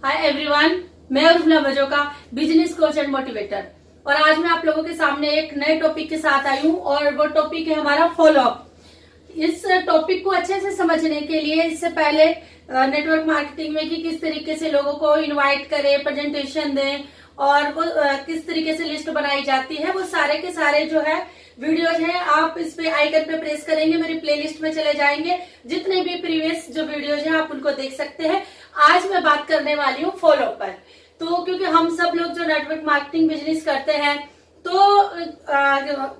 हाय everyone, मैं Urmila Majoka, business coach and motivator. और आज मैं आप लोगों के सामने एक नए टॉपिक के साथ आई हूँ और वो टॉपिक है हमारा फॉलोअप। इस टॉपिक को अच्छे से समझने के लिए इससे पहले नेटवर्क मार्केटिंग में कि किस तरीके से लोगों को इनवाइट करें, प्रेजेंटेशन दें और वो किस तरीके से लिस्ट बनाई जाती है, वो सारे के सारे जो है वीडियोज हैं। आप इस पे आइकन पे प्रेस करेंगे, मेरी प्लेलिस्ट में चले जाएंगे। जितने भी प्रीवियस जो वीडियोज हैं आप उनको देख सकते हैं। आज मैं बात करने वाली हूँ फॉलोअप पर। तो क्योंकि हम सब लोग जो नेटवर्क मार्केटिंग बिजनेस करते हैं तो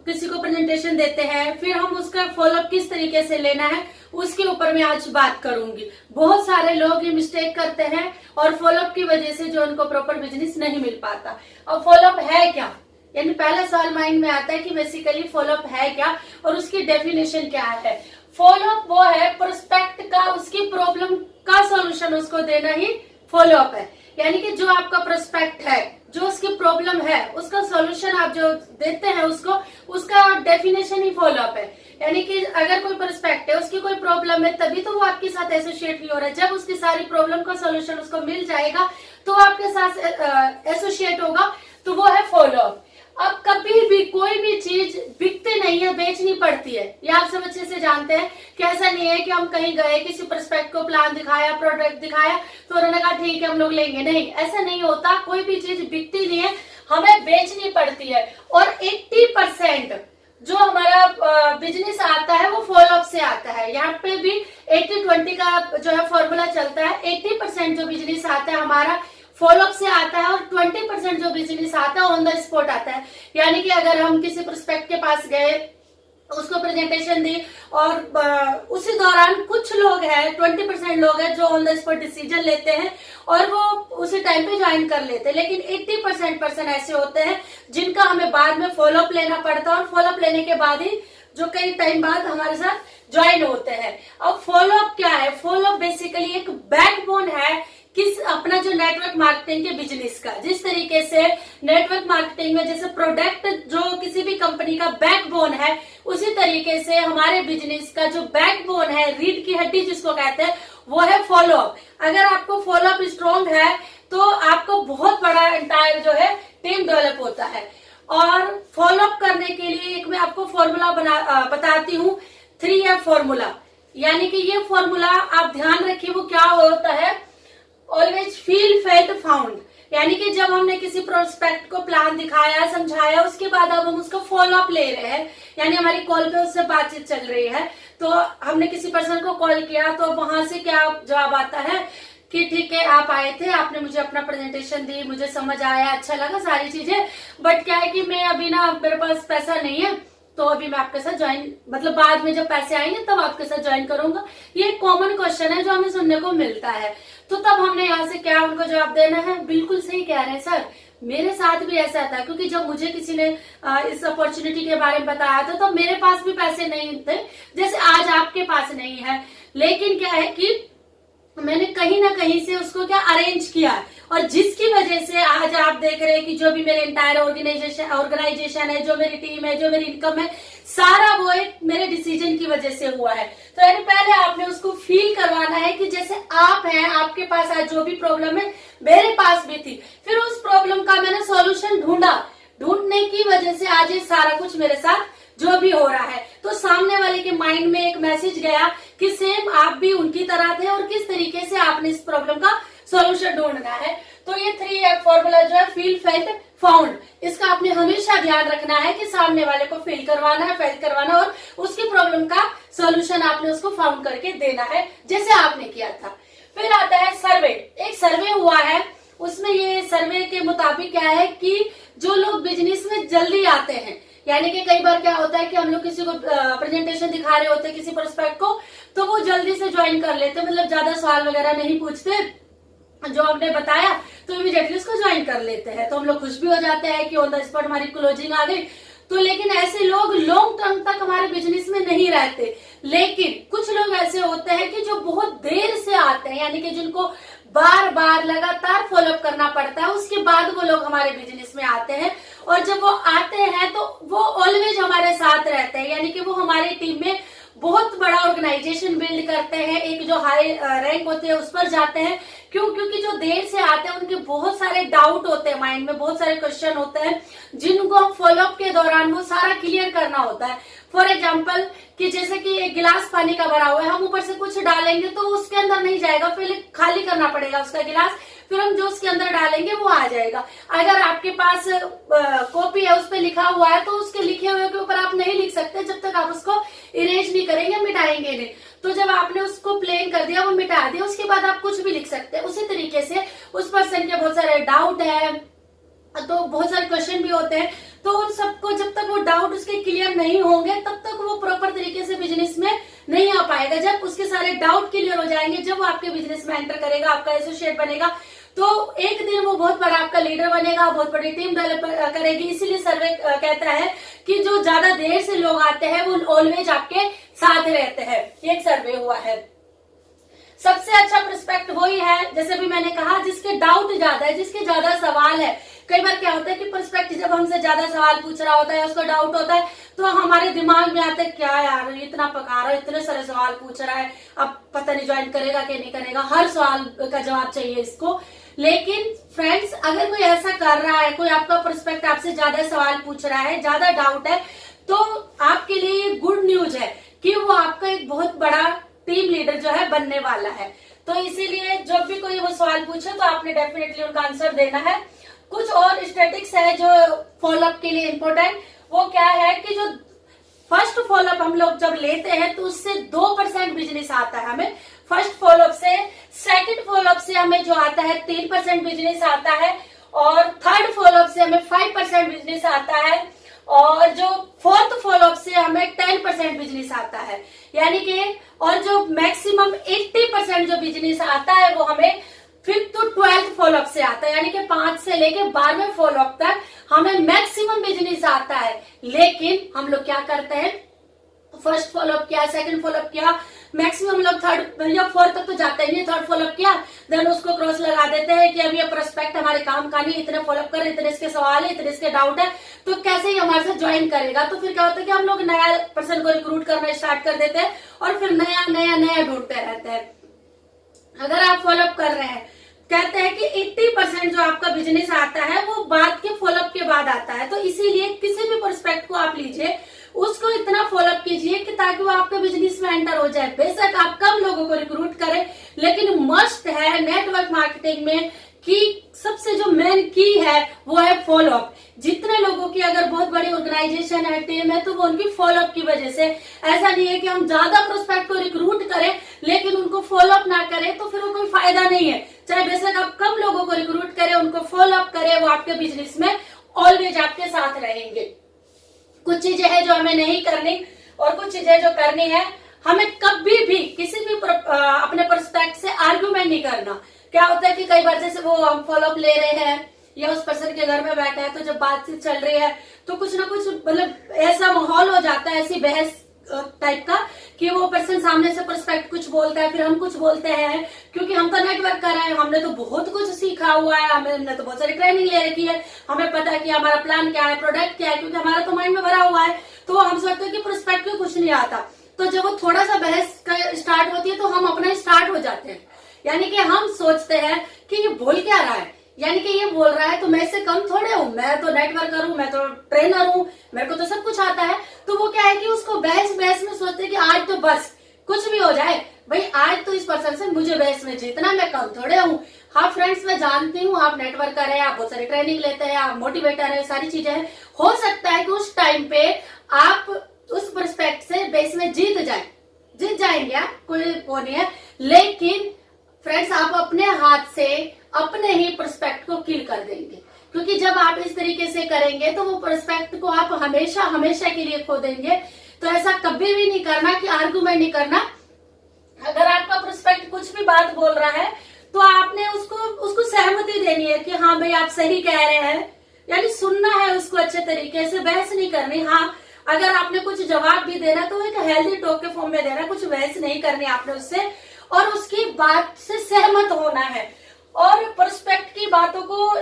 किसी को प्रेजेंटेशन देते हैं, फिर हम उसका फॉलोअप किस तरीके से लेना है उसके ऊपर मैं आज बात करूंगी। बहुत सारे लोग ये मिस्टेक करते हैं और फॉलोअप की वजह से जो उनको प्रॉपर बिजनेस नहीं मिल पाता। अब फॉलोअप है क्या, यानी पहला सवाल माइंड में आता है कि बेसिकली फॉलोअप है क्या और उसकी डेफिनेशन क्या है। फॉलोअप वो है प्रोस्पेक्ट का, उसकी प्रॉब्लम का सॉल्यूशन उसको देना ही फॉलोअप है। यानी कि जो आपका प्रोस्पेक्ट है, जो उसकी प्रॉब्लम है, उसका सॉल्यूशन आप जो देते हैं उसको, उसका डेफिनेशन ही फॉलोअप है। यानी कि अगर कोई प्रोस्पेक्ट है, उसकी कोई प्रॉब्लम है, तभी तो वो आपके साथ एसोसिएट नहीं हो रहा है। जब उसकी सारी प्रॉब्लम का सॉल्यूशन उसको मिल जाएगा तो आपके साथ एसोसिएट होगा, तो वो है फॉलोअप। अब कभी भी कोई भी चीज बिकती नहीं है, बेचनी पड़ती है। ये आप सब अच्छे से जानते हैं कि ऐसा नहीं है कि हम कहीं गए, किसी प्रोस्पेक्ट को प्लान दिखाया, प्रोडक्ट दिखाया तो उन्होंने कहा ठीक है हम लोग लेंगे। नहीं, ऐसा नहीं होता। कोई भी चीज बिकती नहीं है, हमें बेचनी पड़ती है। और 80% जो हमारा बिजनेस आता है वो फॉलोअप से आता है। यहाँ पे भी 80-20 का जो है फॉर्मूला चलता है। 80% जो बिजनेस आता है हमारा फॉलोअप से आता है और 20% जो बिजनेस आता है ऑन द स्पॉट आता है। यानी कि अगर हम किसी प्रोस्पेक्ट के पास गए, उसको प्रेजेंटेशन दी और उसी दौरान कुछ लोग हैं, 20% लोग हैं जो ऑन द स्पॉट डिसीजन लेते हैं और वो उसी टाइम पे ज्वाइन कर लेते हैं। लेकिन 80% ऐसे होते हैं जिनका हमें बाद में फॉलोअप लेना पड़ता है और फॉलोअप लेने के बाद ही जो कई टाइम बाद हमारे साथ ज्वाइन होते हैं। अब फॉलोअप क्या है? फॉलोअप बेसिकली एक बैकबोन है किस अपना जो नेटवर्क मार्केटिंग के बिजनेस का। जिस तरीके से नेटवर्क मार्केटिंग में जैसे प्रोडक्ट जो किसी भी कंपनी का बैकबोन है, उसी तरीके से हमारे बिजनेस का जो बैकबोन है, रीढ़ की हड्डी जिसको कहते हैं, वो है फॉलोअप। अगर आपको फॉलोअप स्ट्रॉन्ग है तो आपको बहुत बड़ा एंटायर जो है टीम डेवलप होता है। और फॉलोअप करने के लिए एक मैं आपको फॉर्मूला बताती हूँ, 3F फॉर्मूला। यानी कि ये फॉर्मूला आप ध्यान रखिए, वो क्या होता है? Always feel, felt, found. यानी कि जब हमने किसी प्रोस्पेक्ट को प्लान दिखाया, समझाया, उसके बाद अब हम उसका फॉलोअप ले रहे हैं, यानी हमारी कॉल पे उससे बातचीत चल रही है, तो हमने किसी पर्सन को कॉल किया तो वहां से क्या जवाब आता है कि ठीक है आप आए थे, आपने मुझे अपना प्रेजेंटेशन दी, मुझे समझ आया, अच्छा लगा सारी चीजें, बट क्या है कि मैं अभी ना मेरे पास पैसा नहीं है, तो अभी मैं आपके साथ ज्वाइन, मतलब बाद में जब पैसे आएंगे तब आपके साथ ज्वाइन करूंगा। ये कॉमन क्वेश्चन है जो हमें सुनने को मिलता है। तो तब हमने यहाँ से क्या उनको जवाब देना है? बिल्कुल सही कह रहे हैं सर, मेरे साथ भी ऐसा था। क्योंकि जब मुझे किसी ने इस अपॉर्चुनिटी के बारे में बताया था तो मेरे पास भी पैसे नहीं थे, जैसे आज आपके पास नहीं है। लेकिन क्या है कि मैंने कहीं ना कहीं से उसको क्या अरेंज किया, और जिसकी वजह से आज आप देख रहे हैं कि जो भी मेरे एंटायर ऑर्गेनाइजेशन है, जो मेरी टीम है, जो मेरी इनकम है, सारा वो एक मेरे डिसीजन की वजह से हुआ है। तो यानी पहले आपने उसको फील करवाना है कि जैसे आप हैं, आपके पास आज जो भी प्रॉब्लम है मेरे पास भी थी, फिर उस प्रॉब्लम का मैंने सॉल्यूशन ढूंढने की वजह से आज ये सारा कुछ मेरे साथ जो भी हो रहा है। तो सामने वाले के माइंड में एक मैसेज गया कि सेम आप भी उनकी तरह थे और किस तरीके से आपने इस प्रॉब्लम का सॉल्यूशन ढूंढना है। तो ये 3F फॉर्मूला जो है, फील, फेल्ट, फाउंड, इसका आपने हमेशा ध्यान रखना है कि सामने वाले को फील करवाना है, फेल्ट करवाना, और उसकी प्रॉब्लम का सॉल्यूशन आपने उसको फाउंड करके देना है, जैसे आपने किया था। फिर आता है सर्वे। एक सर्वे हुआ है, उसमें ये सर्वे के मुताबिक क्या है कि जो लोग बिजनेस में जल्दी आते हैं, यानी कि कई बार क्या होता है कि हम लोग किसी को प्रेजेंटेशन दिखा रहे होते हैं किसी प्रोस्पेक्ट को, तो वो जल्दी से ज्वाइन कर लेते, मतलब ज्यादा सवाल वगैरह नहीं पूछते, जो हमने बताया तो इमीडिएटली उसको ज्वाइन कर लेते हैं। तो हम लोग खुश भी हो जाते हैं कि ऑन द स्पॉट हमारी क्लोजिंग आ गई। तो लेकिन ऐसे लोग लॉन्ग टर्म तक हमारे बिजनेस में नहीं रहते। लेकिन कुछ लोग ऐसे होते हैं कि जो बहुत देर से आते हैं, यानी कि जिनको बार बार लगातार फॉलोअप करना पड़ता है, उसके बाद वो लोग हमारे बिजनेस में आते हैं। और जब वो आते हैं तो वो ऑलवेज हमारे साथ रहते हैं, यानी कि वो हमारी टीम में बहुत बड़ा ऑर्गेनाइजेशन बिल्ड करते हैं, एक जो हाई रैंक होते हैं उस पर जाते हैं। क्यों? क्योंकि जो देर से आते हैं उनके बहुत सारे डाउट होते हैं, माइंड में बहुत सारे क्वेश्चन होते हैं जिनको हम फॉलोअप के दौरान वो सारा क्लियर करना होता है। फॉर एग्जाम्पल कि जैसे कि एक गिलास पानी का भरा हुआ है, हम ऊपर से कुछ डालेंगे तो उसके अंदर नहीं जाएगा, पहले खाली करना पड़ेगा उसका गिलास, फिर हम जो उसके अंदर डालेंगे वो आ जाएगा। अगर आपके पास कॉपी है, उस पर लिखा हुआ है, तो उसके लिखे हुए के ऊपर आप नहीं लिख सकते जब तक आप उसको इरेज नहीं करेंगे, मिटाएंगे नहीं। तो जब आपने उसको प्लेन कर दिया, वो मिटा दिया, उसके बाद आप कुछ भी लिख सकते हैं। उसी तरीके से उस पर्सन के बहुत सारे डाउट है, तो बहुत सारे क्वेश्चन भी होते हैं, तो उन सबको जब तक वो डाउट उसके क्लियर नहीं होंगे तब तक वो प्रॉपर तरीके से बिजनेस में नहीं आ पाएगा। जब उसके सारे डाउट क्लियर हो जाएंगे, जब वो आपके बिजनेस में एंटर करेगा, आपका एसोसिएट बनेगा, तो एक दिन वो बहुत बड़ा आपका लीडर बनेगा, बहुत बड़ी टीम डेवलप करेगी। इसीलिए सर्वे कहता है कि जो ज्यादा देर से लोग आते हैं वो ऑलवेज आपके साथ रहते हैं। एक सर्वे हुआ है। सबसे अच्छा प्रोस्पेक्ट वही है, जैसे भी मैंने कहा, जिसके डाउट ज्यादा है, जिसके ज्यादा सवाल है। कई बार क्या होता है कि प्रोस्पेक्ट जब हमसे ज्यादा सवाल पूछ रहा होता है, उसको डाउट होता है, तो हमारे दिमाग में आता है क्या यार इतना पका रहा है, इतने सारे सवाल पूछ रहा है, अब पता नहीं ज्वाइन करेगा कि नहीं करेगा, हर सवाल का जवाब चाहिए इसको। लेकिन फ्रेंड्स, अगर कोई ऐसा कर रहा है, कोई आपका प्रोस्पेक्ट आपसे ज्यादा सवाल पूछ रहा है, ज्यादा डाउट है, तो आपके लिए गुड न्यूज है कि वो आपका एक बहुत बड़ा टीम लीडर जो है बनने वाला है। तो इसीलिए जब भी कोई वो सवाल पूछे तो आपने डेफिनेटली उनका आंसर देना है। कुछ और स्टैटिक्स है जो फॉलोअप के लिए इम्पोर्टेंट, वो क्या है कि जो फर्स्ट फॉलोअप हम लोग जब लेते हैं तो उससे 2% बिजनेस आता है हमें फर्स्ट फॉलोअप से। सेकंड फॉलोअप से हमें जो आता है 3% बिजनेस आता है, और थर्ड फॉलोअप से हमें 5% बिजनेस आता है, और जो फोर्थ फॉलोअप से हमें 10% बिजनेस आता है। यानी कि और जो मैक्सिमम 80% जो बिजनेस आता है वो हमें 5th to 12th फॉलोअप से आता है। यानी कि 5 से लेके 12वें फॉलोअप तक हमें मैक्सिमम बिजनेस आता है। लेकिन हम लोग क्या करते हैं, फर्स्ट फॉलोअप किया, सेकंड फॉलोअप किया, मैक्सिमम लोग थर्ड या फोर्थ तक तो जाते ही नहीं, थर्ड फॉलोअप किया, देन उसको क्रॉस लगा देते हैं कि अब ये प्रोस्पेक्ट हमारे काम का नहीं, इतने फॉलोअप कर, इतने इसके सवाल है, इतने इसके डाउट है, तो कैसे ही हमारे साथ ज्वाइन करेगा। तो फिर क्या होता है कि हम लोग नया पर्सन को रिक्रूट करना स्टार्ट कर देते हैं और फिर नया नया नया ढूंढते रहते हैं। अगर आप फॉलोअप कर रहे हैं, कहते हैं कि 80% जो आपका बिजनेस आता है वो बाद के फॉलोअप के बाद आता है। तो इसीलिए किसी भी प्रोस्पेक्ट को आप लीजिए, उसको इतना फॉलोअप कीजिए कि ताकि वो आपके बिजनेस में एंटर हो जाए। बेशक आप कम लोगों को रिक्रूट करें, लेकिन मस्ट है नेटवर्क मार्केटिंग में कि सबसे जो मेन की है वो है फॉलोअप। जितने लोगों की अगर बहुत बड़ी ऑर्गेनाइजेशन है, टीम है, तो वो उनकी फॉलोअप की वजह से। ऐसा नहीं है कि हम ज्यादा प्रोस्पेक्ट को रिक्रूट करें लेकिन उनको फॉलोअप ना करें, तो फिर वो कोई फायदा नहीं है। चाहे बेशक आप कम लोगों को रिक्रूट करें, उनको फॉलोअप करें, वो आपके बिजनेस में ऑलवेज आपके साथ रहेंगे। कुछ चीजें हैं जो हमें नहीं करनी और कुछ चीजें जो करनी है। हमें कभी भी किसी भी अपने प्रोस्पेक्ट से आर्ग्यूमेंट नहीं करना। क्या होता है कि कई बार जैसे वो हम फॉलोअप ले रहे हैं या उस पर्सन के घर में बैठे हैं, तो जब बातचीत चल रही है तो कुछ ना कुछ मतलब ऐसा माहौल हो जाता है, ऐसी बहस टाइप का, कि वो पर्सन सामने से प्रोस्पेक्ट कुछ बोलता है, फिर हम कुछ बोलते हैं, क्योंकि हम तो नेटवर्क कर रहे हैं, हमने तो बहुत कुछ सीखा हुआ है, हमने तो बहुत सारी ट्रेनिंग ले रखी है, हमें पता है कि हमारा प्लान क्या है, प्रोडक्ट क्या है, क्योंकि हमारा तो माइंड में भरा हुआ है। तो हम सोचते हैं कि प्रोस्पेक्ट में कुछ नहीं आता, तो जब वो थोड़ा सा बहस स्टार्ट होती है तो हम अपना स्टार्ट हो जाते हैं। यानी कि हम सोचते हैं कि ये बोल क्या रहा है, यानी कि ये बोल रहा है तो मैं इससे कम थोड़े हूँ, मैं तो नेटवर्कर हूँ, मैं तो ट्रेनर हूँ, मेरे को तो सब कुछ आता है। तो वो क्या है कि उसको बहस में सोचते हैं कि आज तो बस कुछ भी हो जाए, भाई आज तो इस पर्सन से मुझे बहस में जीतना, मैं कम थोड़े हूँ। हाँ फ्रेंड्स, मैं जानती हूँ आप नेटवर्कर है, आप बहुत सारी ट्रेनिंग लेते हैं, आप मोटिवेटर है, सारी चीजें हैं। हो सकता है कि उस टाइम पे आप उस पर्सपेक्ट से बेस में जीत जाएंगे, कोई वो नहीं है। लेकिन फ्रेंड्स, आप अपने हाथ से अपने ही प्रोस्पेक्ट को किल कर देंगे, क्योंकि जब आप इस तरीके से करेंगे तो वो प्रोस्पेक्ट को आप हमेशा हमेशा के लिए खो देंगे। तो ऐसा कभी भी नहीं करना कि आर्गुमेंट नहीं करना। अगर आपका प्रोस्पेक्ट कुछ भी बात बोल रहा है तो आपने उसको सहमति देनी है कि हाँ भाई आप सही कह रहे हैं, यानी सुनना है उसको अच्छे तरीके से, बहस नहीं करनी। हाँ, अगर आपने कुछ जवाब भी देना तो एक हेल्दी टॉक के फॉर्म में देना, कुछ बहस नहीं करनी आपने उससे, और उसकी बात से सहमत होना है। और प्रोस्पेक्ट की बातों को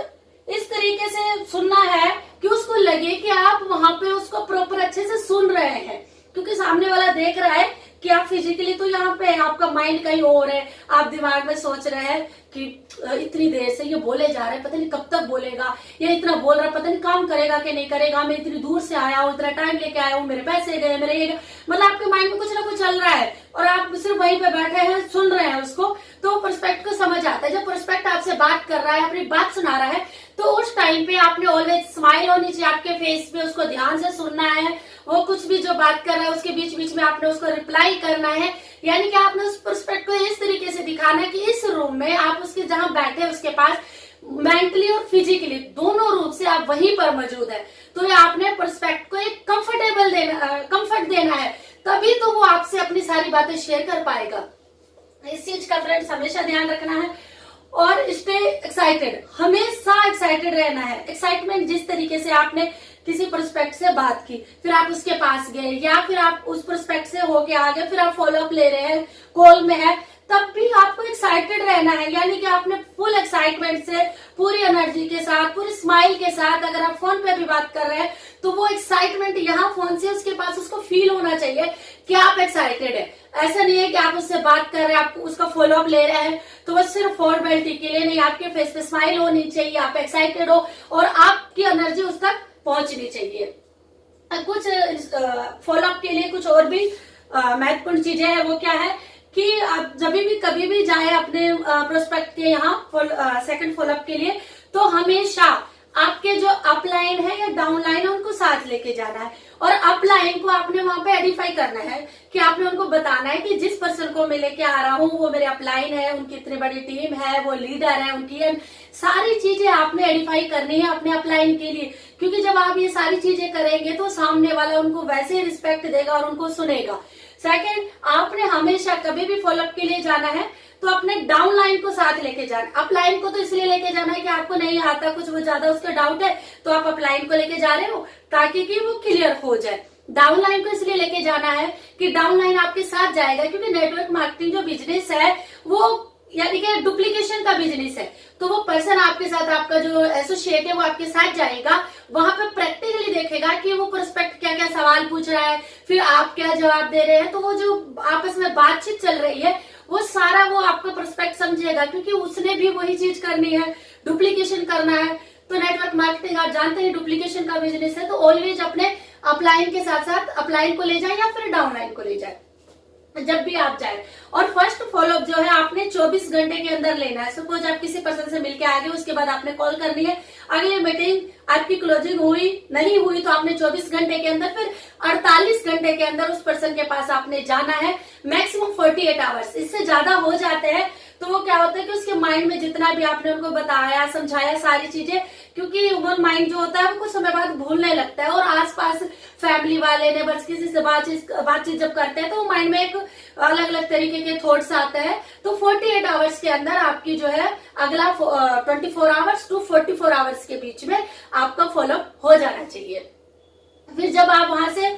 इस तरीके से सुनना है कि उसको लगे कि आप वहां पे उसको प्रॉपर अच्छे से सुन रहे हैं, क्योंकि सामने वाला देख रहा है कि आप फिजिकली तो यहाँ पे आपका माइंड कहीं और है, आप दिमाग में सोच रहे हैं कि इतनी देर से ये बोले जा रहे हैं, पता नहीं कब तक बोलेगा, ये इतना बोल रहा है, पता नहीं काम करेगा कि नहीं करेगा, मैं इतनी दूर से आया हूँ, इतना टाइम लेके आया हूँ, मेरे पैसे गए, मेरे ये गए, मतलब आपके माइंड में कुछ ना कुछ चल रहा है और आप सिर्फ वहीं पे बैठे हैं, सुन रहे हैं उसको, तो प्रोस्पेक्ट को समझ आता है। जब प्रोस्पेक्ट आपसे बात कर रहा है, अपनी बात सुना रहा है, तो उस टाइम पे आपने ऑलवेज स्माइल होनी चाहिए आपके फेस पे, उसको ध्यान से सुनना है, वो कुछ भी जो बात कर रहा है उसके बीच बीच में आपने उसको रिप्लाई करना है। यानी कि आपने उस प्रोस्पेक्ट को इस तरीके से दिखाना है कि इस रूम में आप उसके जहां बैठे उसके पास मेंटली और फिजिकली दोनों रूप से आप वहीं पर मौजूद है। तो ये आपने प्रोस्पेक्ट को एक कंफर्ट देना है, तभी तो वो आपसे अपनी सारी बातें शेयर कर पाएगा। इस चीज का फ्रेंड्स हमेशा ध्यान रखना है। और स्टे एक्साइटेड, हमेशा एक्साइटेड रहना है। एक्साइटमेंट जिस तरीके से आपने किसी प्रोस्पेक्ट से बात की, फिर आप उसके पास गए या फिर आप उस प्रोस्पेक्ट से होके आ गए, फिर आप फॉलोअप ले रहे हैं, कॉल में है, तब भी आपको एक्साइटेड रहना है। यानी कि आपने फुल एक्साइटमेंट से, पूरी एनर्जी के साथ, पूरी स्माइल के साथ, अगर आप फोन पे भी बात कर रहे हैं तो वो एक्साइटमेंट यहाँ फोन से उसके पास उसको फील होना चाहिए कि आप एक्साइटेड है। ऐसा नहीं है कि आप उससे बात कर रहे हैं, आप उसका फॉलोअप ले रहे हैं तो बस सिर्फ फॉर्मेलिटी के लिए नहीं, आपके फेस पे स्माइल होनी चाहिए, आप एक्साइटेड हो और आपकी एनर्जी उस तक पहुंचनी चाहिए। कुछ फॉलोअप के लिए कुछ और भी महत्वपूर्ण चीजें हैं। वो क्या है कि आप जब भी कभी भी जाए अपने प्रोस्पेक्ट के यहाँ सेकंड फॉलोअप के लिए, तो हमेशा आपके जो अपलाइन है या डाउनलाइन है उनको साथ लेके जाना है। और अपलाइन को आपने वहां पे आइडेंटिफाई करना है कि आपने उनको बताना है कि जिस पर्सन को मैं लेके आ रहा हूँ वो मेरे अपलाइन है, उनकी इतनी बड़ी टीम है, वो लीडर है, उनकी सारी चीजें आपने आइडेंटिफाई करनी है अपने अपलाइन के लिए। क्योंकि जब आप ये सारी चीजें करेंगे तो सामने वाला उनको वैसे ही रिस्पेक्ट देगा और उनको सुनेगा। सेकंड, आपने हमेशा कभी भी फॉलोअप के लिए जाना है तो अपने डाउन लाइन को साथ लेके जाना। अप लाइन को तो इसलिए लेके जाना है कि आपको नहीं आता कुछ, वो ज्यादा उसका डाउट है तो आप अप लाइन को लेके जा रहे हो ताकि कि वो क्लियर हो जाए। डाउन लाइन को इसलिए लेके जाना है कि डाउन लाइन आपके साथ जाएगा, क्योंकि नेटवर्क मार्केटिंग जो बिजनेस है वो यानी कि डुप्लीकेशन का बिजनेस है। तो वो पर्सन आपके साथ, आपका जो एसोसिएट है वो आपके साथ जाएगा, वहां पे प्रैक्टिकली देखेगा कि वो प्रोस्पेक्ट क्या क्या सवाल पूछ रहा है, फिर आप क्या जवाब दे रहे हैं। तो वो जो आपस में बातचीत चल रही है वो सारा वो आपका प्रोस्पेक्ट समझेगा, क्योंकि उसने भी वही चीज करनी है, डुप्लीकेशन करना है। तो नेटवर्क मार्केटिंग आप जानते हैं डुप्लीकेशन का बिजनेस है। तो ऑलवेज अपने अपलाइन के साथ साथ अपलाइन को ले जाए या फिर डाउनलाइन को ले जाए जब भी आप जाए। और फर्स्ट फॉलोअप जो है आपने 24 घंटे के अंदर लेना है। सपोज आप किसी पर्सन से मिलके आ गए, उसके बाद आपने कॉल करनी है, अगली मीटिंग आपकी क्लोजिंग हुई नहीं हुई तो आपने 24 घंटे के अंदर, फिर 48 घंटे के अंदर उस पर्सन के पास आपने जाना है। मैक्सिमम 48 आवर्स, इससे ज्यादा हो जाते हैं तो वो क्या होता है कि उसके माइंड में जितना भी आपने उनको बताया समझाया सारी चीजें, क्योंकि ह्यूमन माइंड जो होता है वो कुछ समय बाद भूलने लगता है। और आसपास फैमिली वाले ने बस किसी से बातचीत जब करते हैं तो वो माइंड में एक अलग अलग तरीके के थॉट्स आते हैं। तो 48 आवर्स के अंदर आपकी जो है अगला 24 आवर्स टू 44 आवर्स के बीच में आपका फॉलोअप हो जाना चाहिए। फिर जब आप वहां से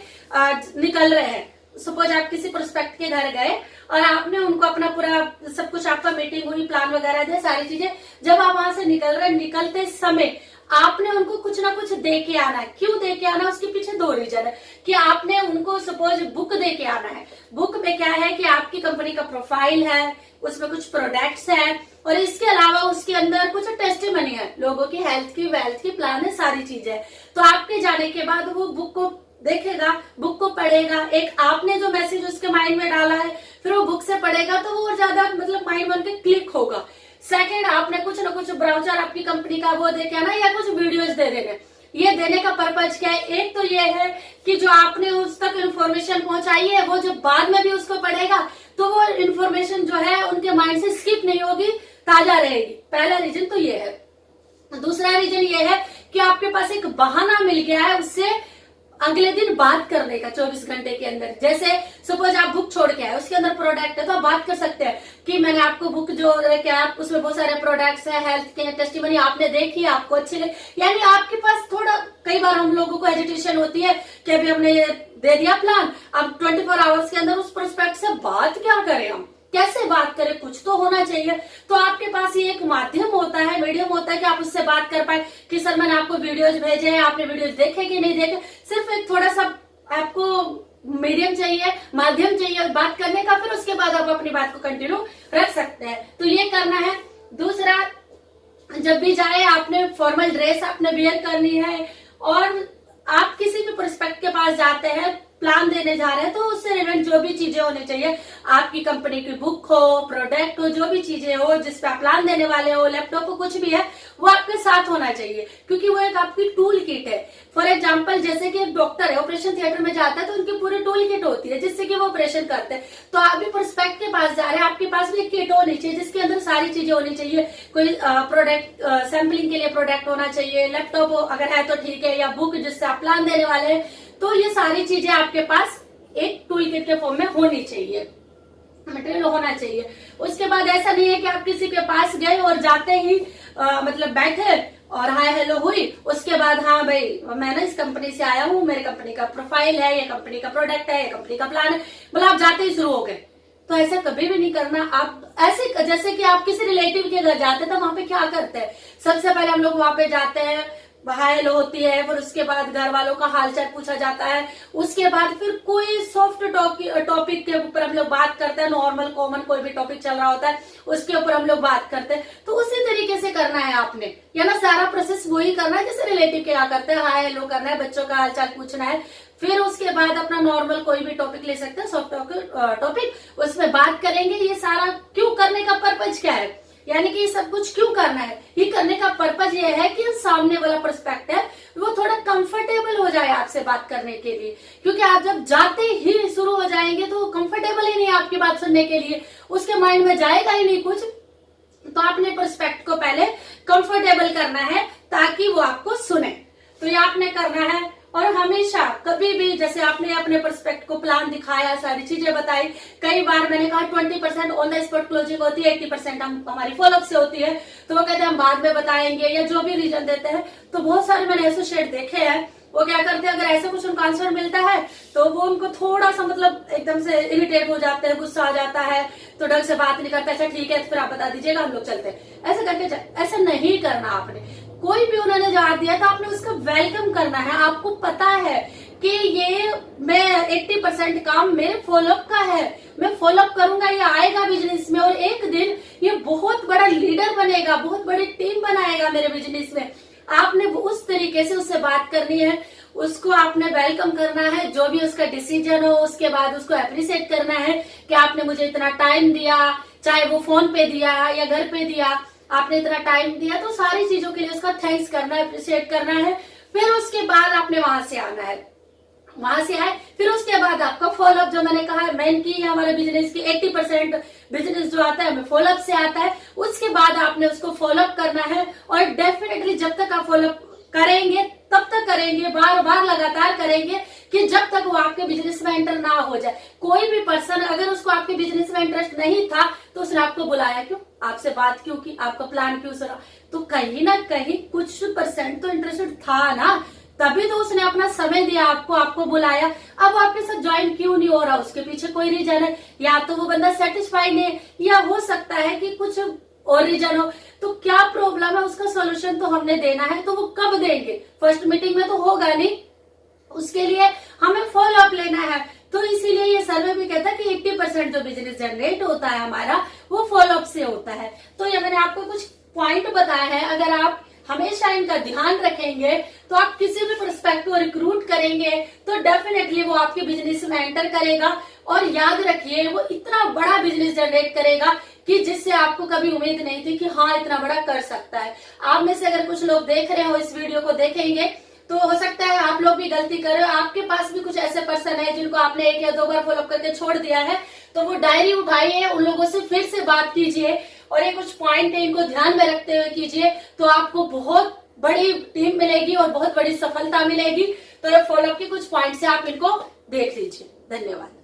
निकल रहे हैं, सपोज आप किसी प्रोस्पेक्ट के घर गए और आपने उनको अपना पूरा सब कुछ, आपका मीटिंग हुई, प्लान वगैरह थे, सारी चीजें, जब आप वहां से निकल रहे, निकलते समय आपने उनको कुछ ना कुछ दे के आना है। क्यों दे के आना, उसके पीछे 2 रीजन है कि आपने उनको सपोज बुक दे के आना है। बुक में क्या है कि आपकी कंपनी का प्रोफाइल है, उसमें कुछ प्रोडक्ट्स है और इसके अलावा उसके अंदर कुछ टेस्टिमनी है, लोगों की हेल्थ की, वेल्थ की प्लान है, सारी चीजें। तो आपके जाने के बाद वो बुक को देखेगा, बुक को पढ़ेगा, एक आपने जो मैसेज उसके माइंड में डाला है फिर वो बुक से पढ़ेगा तो वो और ज्यादा मतलब माइंड बन के क्लिक होगा। सेकंड, आपने कुछ ना कुछ ब्राउजर आपकी कंपनी का वो दे के आना या कुछ वीडियोज दे देने। ये देने का पर्पज क्या है, एक तो ये है कि जो आपने उस तक इन्फॉर्मेशन पहुंचाई है वो जो बाद में भी उसको पढ़ेगा तो वो इन्फॉर्मेशन जो है उनके माइंड से स्किप नहीं होगी, ताजा रहेगी। पहला रीजन तो ये है। दूसरा रीजन ये है कि आपके पास एक बहाना मिल गया है उससे अगले दिन बात करने का 24 घंटे के अंदर। जैसे सपोज आप बुक छोड़ के आए, उसके अंदर प्रोडक्ट है तो आप बात कर सकते हैं कि मैंने आपको बुक जो क्या, उसमें बहुत सारे प्रोडक्ट्स हैं, हेल्थ के टेस्टिमनी आपने देखी, आपको अच्छे लगे। यानी आपके पास थोड़ा, कई बार हम लोगों को एजिटेशन होती है कि अभी हमने ये दे दिया प्लान, अब 24 आवर्स के अंदर उस प्रोस्पेक्ट से बात क्या करें, हम कैसे बात करें, कुछ तो होना चाहिए। तो आपके पास ये एक माध्यम होता है, मीडियम होता है कि आप उससे बात कर पाए कि सर मैंने आपको वीडियोज भेजे हैं, आपने वीडियोज देखे कि नहीं देखे। सिर्फ एक थोड़ा सा आपको मीडियम चाहिए, माध्यम चाहिए बात करने का, फिर उसके बाद आप अपनी बात को कंटिन्यू रख सकते हैं। तो ये करना है। दूसरा, जब भी जाए आपने फॉर्मल ड्रेस आपने वेयर करनी है, और आप किसी भी प्रोस्पेक्ट के पास जाते हैं, प्लान देने जा रहे हैं, तो उससे रिलेवेंट जो भी चीजें होनी चाहिए, आपकी कंपनी की बुक हो, प्रोडक्ट हो, जो भी चीजें हो जिस पे आप प्लान देने वाले हो, लैपटॉप हो, कुछ भी है, वो आपके साथ होना चाहिए, क्योंकि वो एक आपकी टूल किट है। फॉर एग्जाम्पल, जैसे कि एक डॉक्टर है, ऑपरेशन थिएटर में जाता है तो उनकी पूरी टूल किट होती है जिससे कि वो ऑपरेशन करते हैं। तो आप भी प्रोस्पेक्ट के पास जा रहे हैं, आपके पास भी एक किट होनी चाहिए जिसके अंदर सारी चीजें होनी चाहिए। कोई प्रोडक्ट सैम्पलिंग के लिए प्रोडक्ट होना चाहिए, लैपटॉप अगर है तो ठीक है, या बुक जिससे आप प्लान देने वाले हैं, तो ये सारी चीजें आपके पास एक टूल किट के फॉर्म में होनी चाहिए, मटेरियल होना चाहिए। उसके बाद ऐसा नहीं है कि आप किसी के पास गए और जाते ही मतलब बैठे और हाय हेलो हुई, उसके बाद हाँ भाई मैं ना इस कंपनी से आया हूँ, मेरे कंपनी का प्रोफाइल है, ये कंपनी का प्रोडक्ट है, ये कंपनी का प्लान है, मतलब आप जाते ही शुरू हो गए। तो ऐसा कभी भी नहीं करना। आप ऐसे जैसे कि आप किसी रिलेटिव के घर जाते हैं तो वहां पे क्या करते हैं, सबसे पहले हम लोग वहां पे जाते हैं, हाय हेलो होती है, फिर उसके बाद घर वालों का हालचाल पूछा जाता है, उसके बाद फिर कोई सॉफ्ट टॉपिक के ऊपर हम लोग बात करते हैं, नॉर्मल कॉमन कोई भी टॉपिक चल रहा होता है उसके ऊपर हम लोग बात करते हैं। तो उसी तरीके से करना है आपने, या ना सारा प्रोसेस वही करना है जैसे रिलेटिव के यहाँ करते हैं, हाय हेलो करना है, बच्चों का हालचाल पूछना है, फिर उसके बाद अपना नॉर्मल कोई भी टॉपिक ले सकते हैं, सॉफ्ट टॉपिक, उसमें बात करेंगे। ये सारा क्यों करने का पर्पज क्या है, यानी कि ये सब कुछ क्यों करना है, ये करने का पर्पज ये है कि सामने वाला पर्सपेक्ट है वो थोड़ा कंफर्टेबल हो जाए आपसे बात करने के लिए, क्योंकि आप जब जाते ही शुरू हो जाएंगे तो कंफर्टेबल ही नहीं है आपकी बात सुनने के लिए, उसके माइंड में जाएगा ही नहीं कुछ। तो आपने पर्सपेक्ट को पहले कंफर्टेबल करना है ताकि वो आपको सुने। तो ये आपने करना है। और हमेशा कभी भी जैसे आपने अपने पर्सपेक्ट को प्लान दिखाया, सारी चीजें बताई, कई बार मैंने कहा 20% ऑन द स्पॉट क्लोजिंग होती है, 80% हमारी फॉलोअप से होती है, तो वो कहते हैं हम बाद में बताएंगे या जो भी रीजन देते हैं। तो बहुत सारे मैंने एसोसिएट देखे हैं, वो क्या करते हैं, अगर ऐसा कुछ उनका आंसर मिलता है तो वो उनको थोड़ा सा मतलब एकदम से इरिटेट हो जाते हैं, गुस्सा आ जाता है, तो ढंग से बात नहीं करता, अच्छा ठीक है फिर आप बता दीजिएगा हम लोग चलते हैं, ऐसा करके ऐसा नहीं करना। आपने कोई भी उन्होंने जवाब दिया तो आपने उसका वेलकम करना है। आपको पता है कि ये मैं 80% काम मेरे फॉलोअप का है, मैं फॉलोअप करूंगा, ये आएगा बिजनेस में और एक दिन ये बहुत बड़ा लीडर बनेगा, बहुत बड़ी टीम बनाएगा मेरे बिजनेस में। आपने उस तरीके से उससे बात करनी है, उसको आपने वेलकम करना है, जो भी उसका डिसीजन हो उसके बाद उसको अप्रिशिएट करना है कि आपने मुझे इतना टाइम दिया, चाहे वो फोन पे दिया या घर पे दिया, आपने इतना टाइम दिया, तो सारी चीजों के लिए उसका थैंक्स करना है, अप्रिशिएट करना है। फिर उसके बाद आपने वहां से आना है, वहां से आए फिर उसके बाद आपका फॉलोअप, जो मैंने कहा है मेन की है हमारे बिजनेस की 80% बिजनेस जो आता है हमें फॉलोअप से आता है, उसके बाद आपने उसको फॉलोअप करना है। और डेफिनेटली जब तक आप फॉलोअप करेंगे तब तक करेंगे, बार बार लगातार करेंगे, कि जब तक वो आपके बिजनेस में एंटर ना हो जाए। कोई भी पर्सन अगर उसको आपके बिजनेस में इंटरेस्ट नहीं था तो उसने आपको बुलाया क्यों, आपसे बात क्यों की, आपका प्लान क्यों सुना, तो कहीं ना कहीं कुछ परसेंट तो इंटरेस्टेड था ना, तभी तो उसने अपना समय दिया आपको, आपको बुलाया। अब आपके साथ ज्वाइन क्यों नहीं हो रहा, उसके पीछे कोई रीजन है, या तो वो बंदा सेटिस्फाइड नहीं है, या हो सकता है कि कुछ और रीजन हो। तो क्या प्रॉब्लम है, उसका सॉल्यूशन तो हमने देना है, तो वो कब देंगे, फर्स्ट मीटिंग में तो होगा नहीं, उसके लिए हमें फॉलो अप लेना है। तो इसीलिए ये सर्वे भी कहता है कि 80% जो बिजनेस जनरेट होता है हमारा वो फॉलो अप से होता है। तो ये मैंने आपको कुछ पॉइंट बताया है, अगर आप हमेशा इनका ध्यान रखेंगे तो आप किसी भी प्रोस्पेक्ट को रिक्रूट करेंगे तो डेफिनेटली वो आपके बिजनेस में एंटर करेगा। और याद रखिए वो इतना बड़ा बिजनेस जनरेट करेगा कि जिससे आपको कभी उम्मीद नहीं थी कि हाँ इतना बड़ा कर सकता है। आप में से अगर कुछ लोग देख रहे हो, इस वीडियो को देखेंगे, तो हो सकता है आप लोग भी गलती कर रहे हो, आपके पास भी कुछ ऐसे पर्सन है जिनको आपने 1 या 2 बार फॉलोअप करके छोड़ दिया है, तो वो डायरी उठाइए, उन लोगों से फिर से बात कीजिए और ये कुछ पॉइंट है इनको ध्यान में रखते हुए कीजिए, तो आपको बहुत बड़ी टीम मिलेगी और बहुत बड़ी सफलता मिलेगी। तो ये फॉलोअप के कुछ पॉइंट से आप इनको देख लीजिए। धन्यवाद।